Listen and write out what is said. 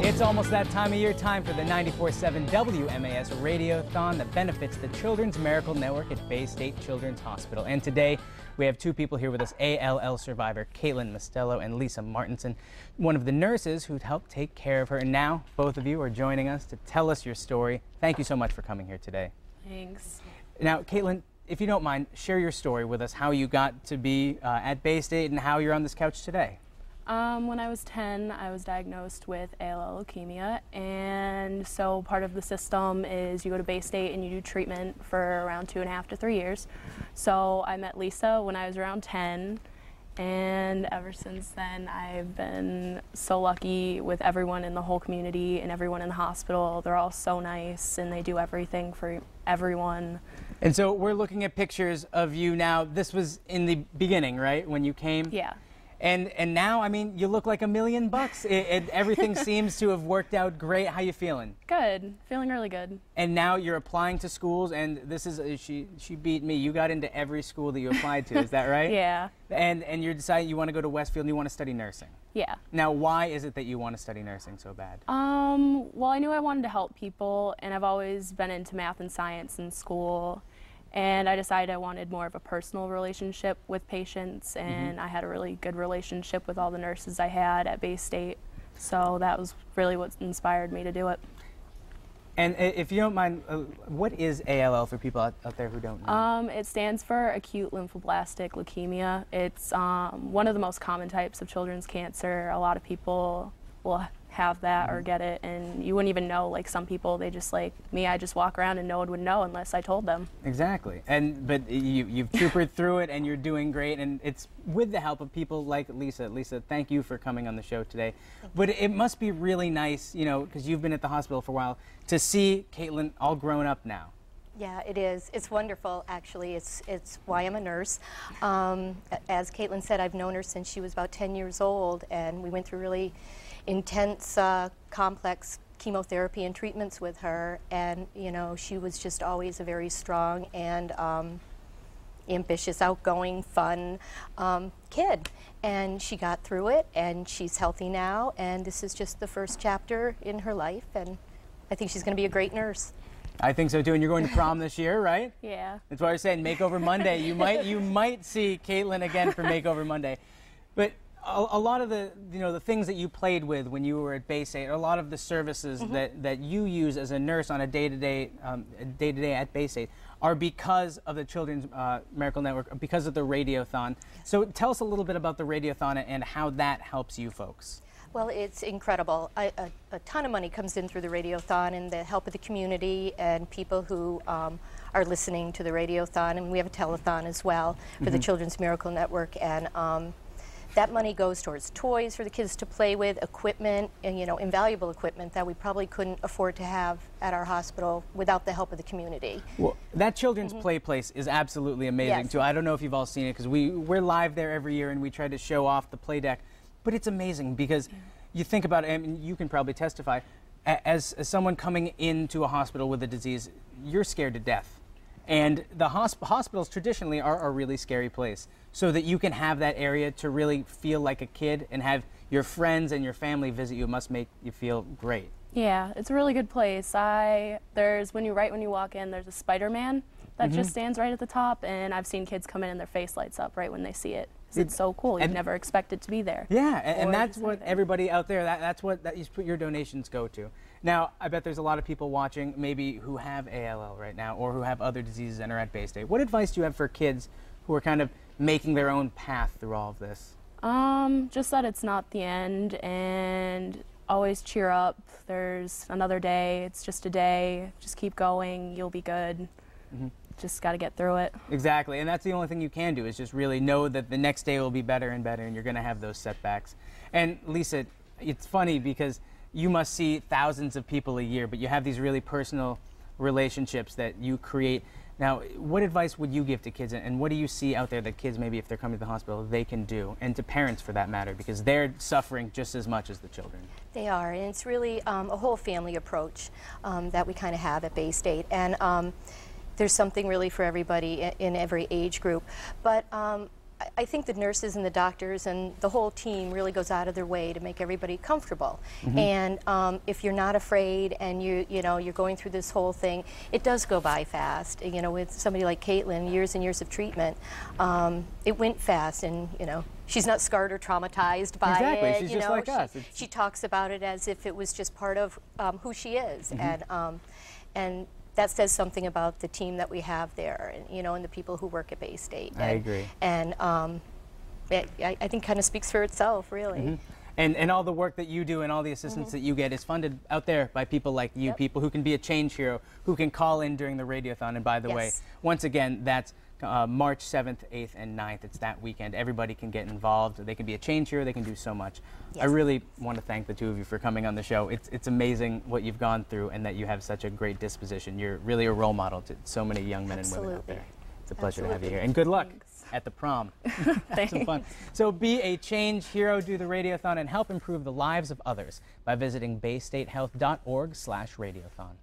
It's almost that time of year, time for the 94.7 WMAS Radiothon that benefits the Children's Miracle Network at Baystate Children's Hospital. And today we have two people here with us, ALL survivor Kaitlin Mastello and Lisa Martensson, one of the nurses who'd helped take care of her. And now both of you are joining us to tell us your story. Thank you so much for coming here today. Thanks. Now, Kaitlin, if you don't mind, share your story with us, how you got to be at Baystate and how you're on this couch today. When I was 10, I was diagnosed with ALL leukemia, and so part of the system is you go to Baystate and you do treatment for around 2.5 to 3 years. So I met Lisa when I was around 10, and ever since then I've been so lucky with everyone in the whole community and everyone in the hospital. They're all so nice and they do everything for everyone. And so we're looking at pictures of you now. This was in the beginning, right, when you came? Yeah. And now, I mean, you look like $1 million. Everything seems to have worked out great. How you feeling? Good. Feeling really good. And now you're applying to schools, and this is she beat me. You got into every school that you applied to. Is that right? Yeah. And you're deciding you want to go to Westfield and you want to study nursing. Yeah. Now, why is it that you want to study nursing so bad? Well, I knew I wanted to help people, and I've always been into math and science in school. And I decided I wanted more of a personal relationship with patients, and I had a really good relationship with all the nurses I had at Baystate. So that was really what inspired me to do it. And if you don't mind, what is ALL for people out there who don't know? It stands for acute lymphoblastic leukemia. It's one of the most common types of children's cancer. A lot of people will have that or get it, and you wouldn't even know. Like some people, they just like me, I just walk around and no one would know unless I told them. Exactly. But you've troopered through it and you're doing great, and it's with the help of people like Lisa. Lisa, thank you for coming on the show today. But it must be really nice, you know, because you've been at the hospital for a while, to see Kaitlin all grown up now. Yeah, it is. It's wonderful, actually. It's why I'm a nurse. As Kaitlin said, I've known her since she was about 10 years old, and we went through really intense, complex chemotherapy and treatments with her, and you know, she was just always a very strong and ambitious, outgoing, fun kid, and she got through it, and she's healthy now, and this is just the first chapter in her life, and I think she's going to be a great nurse. I think so too, and you're going to prom this year, right? Yeah. That's why I was saying Makeover Monday. You might see Kaitlin again for Makeover Monday, but a lot of the the things that you played with when you were at Baystate, a lot of the services that you use as a nurse on a day-to-day at Baystate are because of the Children's Miracle Network, because of the Radiothon. So tell us a little bit about the Radiothon and how that helps you folks. Well, it's incredible. A ton of money comes in through the Radiothon and the help of the community and people who are listening to the Radiothon, and we have a telethon as well for the Children's Miracle Network, and that money goes towards toys for the kids to play with, equipment, and invaluable equipment that we probably couldn't afford to have at our hospital without the help of the community. Well, that children's play place is absolutely amazing too. I don't know if you've all seen it, because we're live there every year and we try to show off the play deck, but it's amazing because you think about it, and you can probably testify, as someone coming into a hospital with a disease, you're scared to death. And the hospitals traditionally are a really scary place, so that you can have that area to really feel like a kid and have your friends and your family visit you must make you feel great. Yeah, it's a really good place. There's when you walk in, there's a Spider-Man that just stands right at the top, and I've seen kids come in and their face lights up right when they see it. It's so cool. You'd never expect it to be there. Yeah, and that's what everybody out there, that's what you put your donations go to. Now, I bet there's a lot of people watching maybe who have ALL right now or who have other diseases and are at Baystate. What advice do you have for kids who are kind of making their own path through all of this? Just that it's not the end, and always cheer up. There's another day. It's just a day. Just keep going. You'll be good. Just got to get through it. Exactly, and that's the only thing you can do is just really know that the next day will be better and better, and you're going to have those setbacks. And Lisa, it's funny because you must see thousands of people a year, but you have these really personal relationships that you create. Now, what advice would you give to kids, and what do you see out there that kids, maybe if they're coming to the hospital, they can do, and to parents for that matter, because they're suffering just as much as the children? They are, and it's really a whole family approach that we kind of have at Baystate, and there's something really for everybody in every age group. But I think the nurses and the doctors and the whole team really goes out of their way to make everybody comfortable. And if you're not afraid and you're going through this whole thing, it does go by fast. You know, with somebody like Kaitlin, years and years of treatment, it went fast, and she's not scarred or traumatized by it. She's just like us. She talks about it as if it was just part of who she is, and that says something about the team that we have there, and, and the people who work at Baystate. I agree. And I think kind of speaks for itself, really. And all the work that you do and all the assistance that you get is funded out there by people like you, people who can be a change hero, who can call in during the Radiothon. And by the way, once again, that's March 7th, 8th, and 9th. It's that weekend. Everybody can get involved. They can be a change hero. They can do so much. I really want to thank the two of you for coming on the show. It's amazing what you've gone through and that you have such a great disposition. You're really a role model to so many young men and women out there. It's a pleasure to have you here. And good luck at the prom. Have some fun. So be a change hero, do the Radiothon, and help improve the lives of others by visiting baystatehealth.org/radiothon.